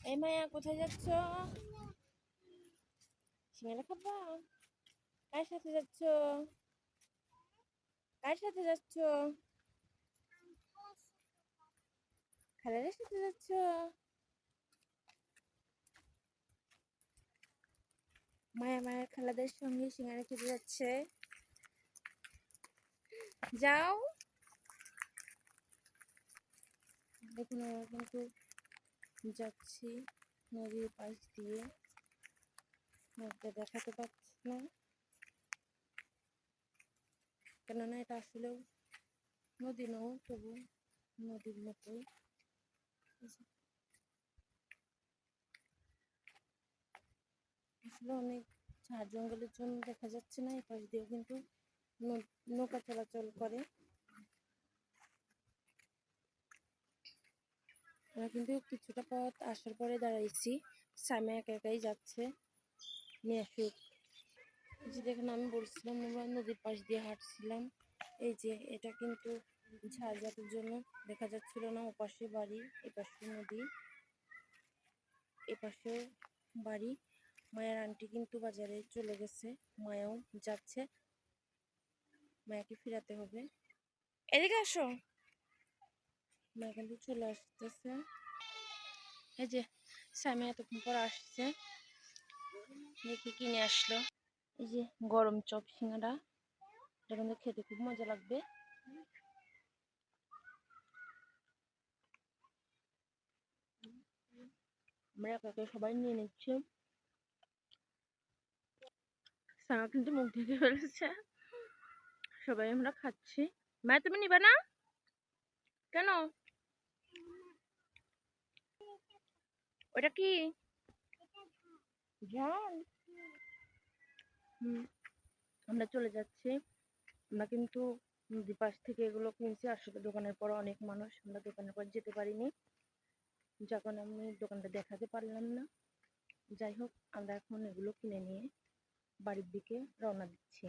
এই মায়া কোথায় যাচ্ছ? সিঙ্গারা খাবা? কার সাথে যাচ্ছ? কার সাথে যাচ্ছ? খালাদের সাথে যাচ্ছ? মায়া মায়ের খালাদের সঙ্গে সিঙ্গারা খেতে যাচ্ছে। যাও। দেখুন আমরা কিন্তু যাচ্ছি নদীর পাশ দিয়ে। নদীটা দেখাতে পাচ্ছি না, কেননা এটা আসলেও নদী নয়, তবু নদীর মতোই। আসলে অনেক ঝাড় জঙ্গলের জন্য দেখা যাচ্ছে না। এই পাশ দিয়েও কিন্তু নৌকা চলাচল করে। আমরা কিন্তু কিছুটা পথ আসার পরে দাঁড়াইছি। সামনে একা একাই যাচ্ছে, নিয়ে আসুক। এই যে দেখুন, আমি বলছিলাম আমরা নদীর পাশ দিয়ে হাঁটছিলাম। এই যে এটা কিন্তু ঝাড়বাতির জন্য দেখা যাচ্ছিল না। ওপাশে বাড়ি, এপাশে নদী, এপাশে বাড়ি। মায়ের আন্টি কিন্তু বাজারে চলে গেছে, মায়াও যাচ্ছে। মায়াকে ফিরাতে হবে। এদিকে আসো। মায়া কিন্তু চলে আসতেছে। এই যে সামি এতক্ষণ পর আসছে, দেখি কিনে আসলো। এই যে গরম চপ সিঙ্গারা, এটা কিন্তু খেতে খুব মজা লাগবে। আমরা একে সবাই নিয়ে নিচ্ছি। সামা কিন্তু মুখ ঢেকে ফেলেছে। সবাই আমরা খাচ্ছি। মায়া তুমি নিবা না কেন? ওটা কি ঝাল? আমরা চলে যাচ্ছি। আমরা কিন্তু নদীর পাশ থেকে এগুলো কিনছি। আসলে দোকানের পর অনেক মানুষ, আমরা দোকানের পর যেতে পারিনি, যার কারণে আমি দোকানটা দেখাতে পারলাম না। যাই হোক, আমরা এখন এগুলো কিনে নিয়ে বাড়ির দিকে রওনা দিচ্ছি।